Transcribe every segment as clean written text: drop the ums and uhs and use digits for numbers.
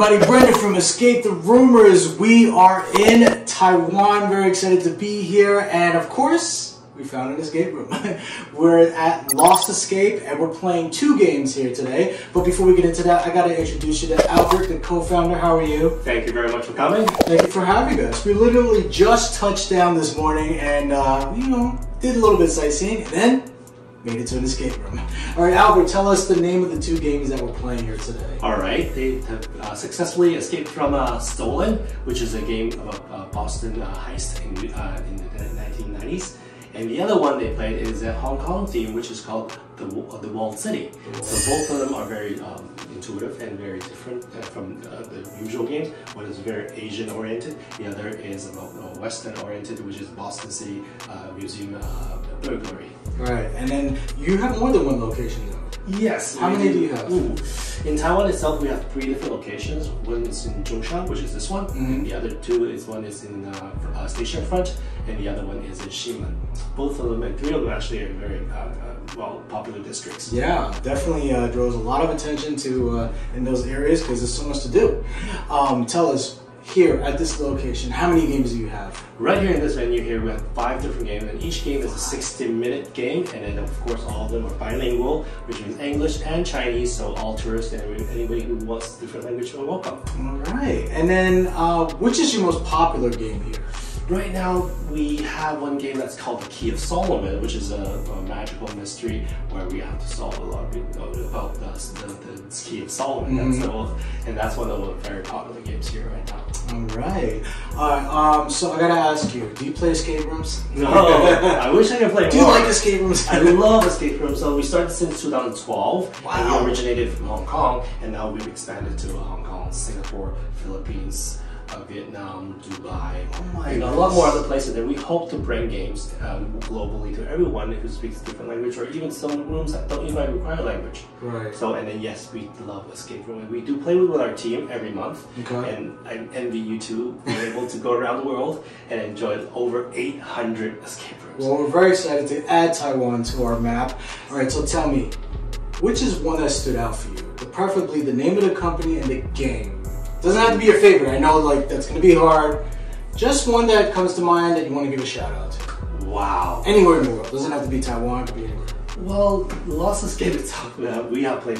everybody, Brendan from Escape the Rumors. We are in Taiwan, very excited to be here, and of course, we found an escape room. We're at Lost Escape, and we're playing 2 games here today. But before we get into that, I gotta introduce you to Albert, the co-founder. How are you? Thank you very much for coming. Thank you for having us. We literally just touched down this morning, and did a little bit of sightseeing, and then made it to an escape room. All right, Albert, tell us the name of the 2 games that we're playing here today. All right, they have successfully escaped from Stolen, which is a game of a Boston heist in the 1990s. And the other one they played is a Hong Kong theme, which is called the Walled City. So both of them are very intuitive and very different from the usual games. One is very Asian oriented, the other is Western oriented, which is Boston City Museum burglary. Right, and then you have more than one location though. Yes. How many do you have? In Taiwan itself, we have 3 different locations. One is in Zhongxiao, which is this one. And the other 2 is one is in Station Front, and the other one is in Ximen. Both of them, and 3 of them actually are very popular districts. Yeah, definitely draws a lot of attention to in those areas because there's so much to do. Tell us, here at this location, how many games do you have? Right here in this venue here, we have 5 different games, and each game is a 60-minute game, and then of course all of them are bilingual, which means English and Chinese, so all tourists and anybody who wants different language are welcome. All right, and then which is your most popular game here? Right now, we have one game that's called The Key of Solomon, which is a magical mystery where we have to solve a lot about the Key of Solomon. And that's one of the very popular games here right now. All right. So I gotta ask you, do you play escape rooms? No, I wish I could play more. Do you like escape rooms? I love escape rooms. So we started since 2012. Wow. And we originated from Hong Kong, and now we've expanded to Hong Kong, Singapore, Philippines, Vietnam, Dubai, a lot more other places. And we hope to bring games globally to everyone who speaks a different language, or even some rooms that don't even require language. Right. So, and then yes, we love escape room. We do play with our team every month. Okay. And I envy you two being able to go around the world and enjoy over 800 escape rooms. Well, we're very excited to add Taiwan to our map. All right, so tell me, which is one that stood out for you? Preferably the name of the company and the game. Doesn't have to be your favorite. I know, like, that's going to be hard. Just one that comes to mind that you want to give a shout out to. Wow. Anywhere in the world. Doesn't have to be Taiwan. It could be anywhere. Well, Lost Escape itself, we have played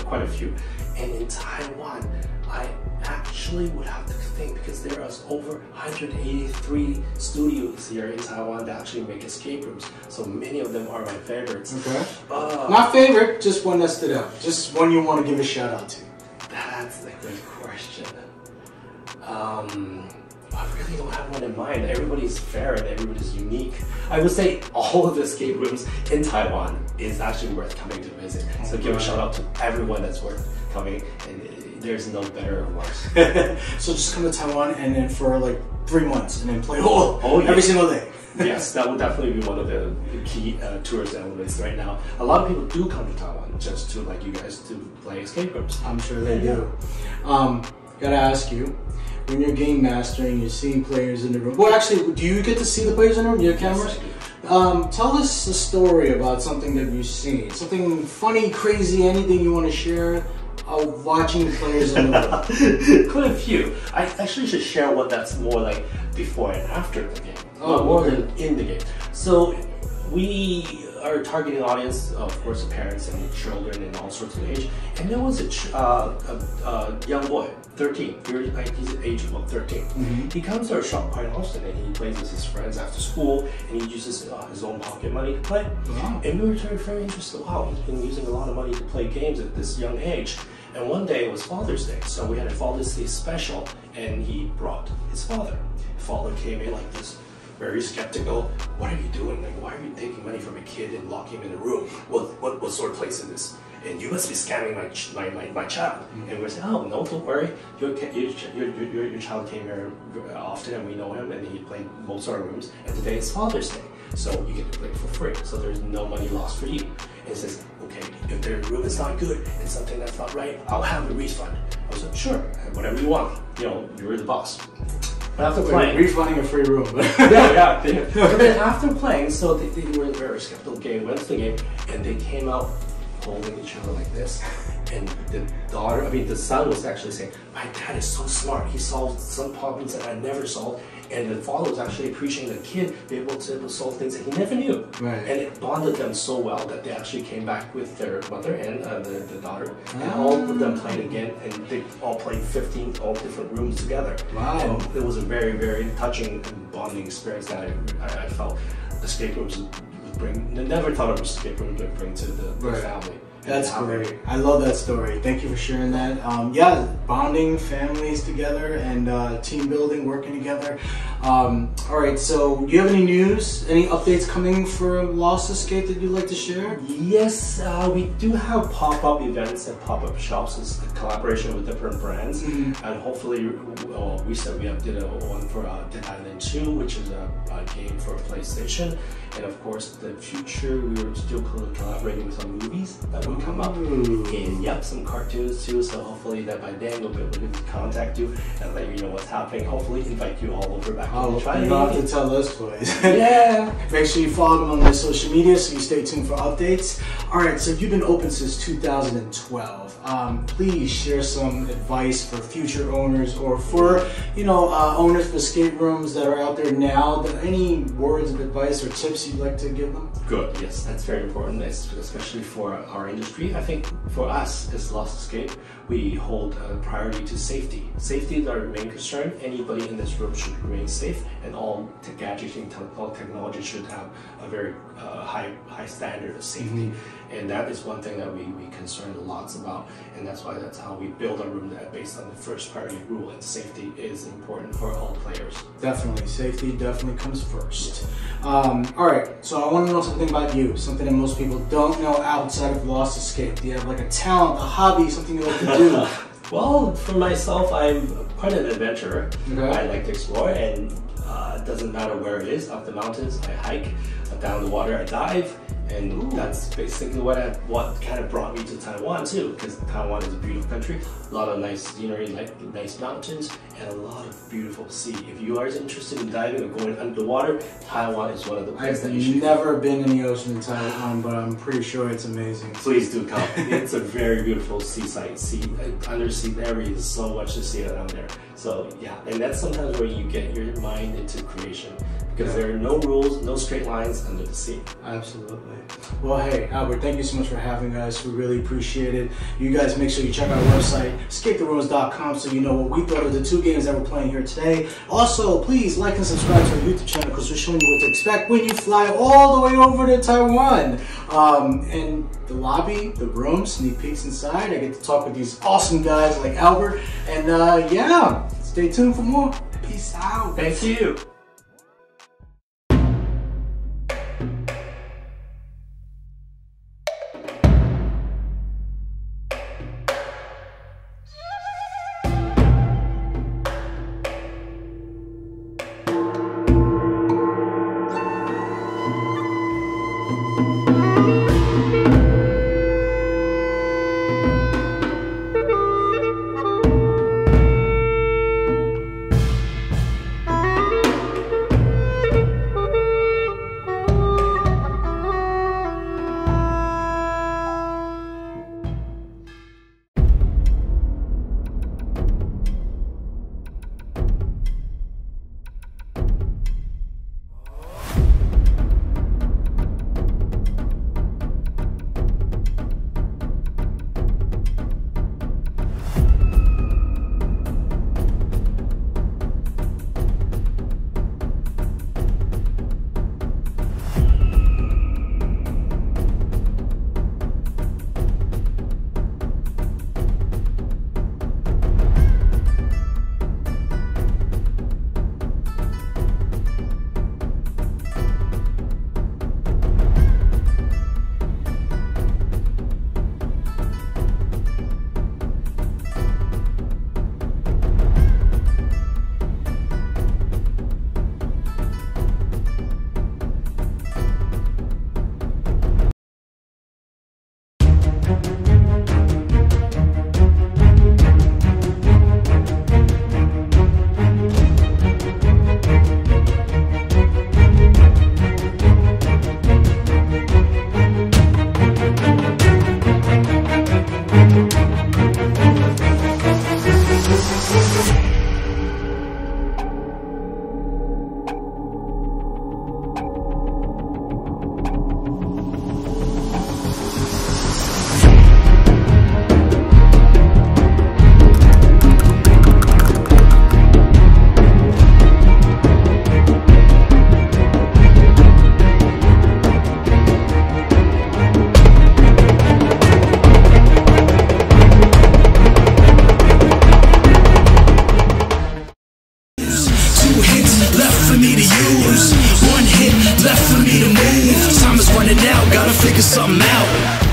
quite a few. And in Taiwan, I actually would have to think, because there are over 183 studios here in Taiwan that actually make escape rooms. So many of them are my favorites. Okay. Not favorite, just one that stood out. Just one you want to give a shout out to. That's a good question. I really don't have one in mind. Everybody's fair and everybody's unique. I would say all of the escape rooms in Taiwan is actually worth coming to visit. So give a shout out to everyone that's worth coming, and there's no better or worse. So just come to Taiwan and then for like 3 months and then play every single day. Yes, that would definitely be one of the key tourist elements right now. A lot of people do come to Taiwan just to, like you guys, to play escape rooms. I'm sure they do. Gotta ask you, when you're game mastering, you're seeing players in the room. Well, actually, do you get to see the players in the room? You have cameras? Yes, tell us a story about something that you've seen. Something funny, crazy, anything you want to share of watching the players in the room. Quite a few. I actually should share one that's more like before and after the game. More than in the game. So we are targeting audience, of course, parents and children and all sorts of age. And there was a young boy, 13. He's at age of 13. He comes to our shop quite often, and he plays with his friends after school, and he uses his own pocket money to play. Wow. And we were very interested. Wow, he's been using a lot of money to play games at this young age. And one day it was Father's Day, so we had a Father's Day special, and he brought his father. His father came in like this, very skeptical. What are you doing? Like, why are you taking money from a kid and locking him in a room? What sort of place is this? And you must be scamming my child. And we're saying, oh no, don't worry. Your child came here often, and we know him, and he played most of our rooms. And today is Father's Day, so you get to play for free. So there's no money lost for you. And he says, okay, if their room is not good and something that's not right, I'll have a refund. I was like, sure, whatever you want. You know, you're the boss. But after playing, refunding a free room. yeah. But then after playing, so they were very skeptical game, went to the game, and they came out holding each other like this. And the son was actually saying, my dad is so smart. He solved some problems that I never solved. And the father was actually appreciating the kid be able to solve things that he never knew. Right. And it bonded them so well that they actually came back with their mother and the daughter. And all of them played again, and they all played 15 all different rooms together. Wow. And it was a very, very touching and bonding experience that I felt escape rooms would bring. I never thought of escape rooms would bring to the family. That's great. I love that story. Thank you for sharing that. Yeah, bonding families together and team building, working together. All right, so do you have any news, any updates coming for Lost Escape that you'd like to share? Yes, we do have pop-up events and pop-up shops. It's a collaboration with different brands. And hopefully, we said we did one for Dead Island 2, which is a game for PlayStation. And of course, in the future, we were still collaborating with some movies that will come up. And some cartoons too. So hopefully that by then we'll be able to contact you and let you know what's happening. Hopefully invite you all over back to try it. You don't have to tell us twice. Yeah. Make sure you follow them on their social media so you stay tuned for updates. All right, so you've been open since 2012. Please share some advice for future owners or for owners of escape rooms that are out there now. Any words of advice or tips you'd like to give them? Good. Yes, that's very important, especially for our industry. I think for us as Lost Escape, we hold a priority to safety. Safety is our main concern. Anybody in this room should remain safe, and all gadgets and all technology should have a very high standard of safety. And that is one thing that we concern a lot about, and that's how we build our room based on the first priority rule, and safety is important for all players. Definitely, safety definitely comes first. All right, so I want to know something about you, something that most people don't know outside of Lost Escape. Do you have like a talent, a hobby, something you like to do? Well, for myself, I'm quite an adventurer. Okay. I like to explore, and it doesn't matter where it is. Up the mountains, I hike. Down the water, I dive. And that's basically what kind of brought me to Taiwan too, because Taiwan is a beautiful country, a lot of nice scenery, nice mountains, and a lot of beautiful sea. If you are interested in diving or going under the water, Taiwan is one of the places that you should. I've never been in the ocean in Taiwan, but I'm pretty sure it's amazing. Please do come. It's a very beautiful seaside. Undersea area is so much to see around there. So yeah, and that's sometimes where you get your mind into creation. Because there are no rules, no straight lines under the sea. Absolutely. Well, hey, Albert, thank you so much for having us. We really appreciate it. You guys make sure you check out our website, escapetheroomers.com, so you know what we thought of the 2 games that we're playing here today. Also, please like and subscribe to our YouTube channel because we're showing you what to expect when you fly all the way over to Taiwan. And the lobby, the room, sneak peeks inside. I get to talk with these awesome guys like Albert. And yeah, stay tuned for more. Peace out. Thank you. figure something out.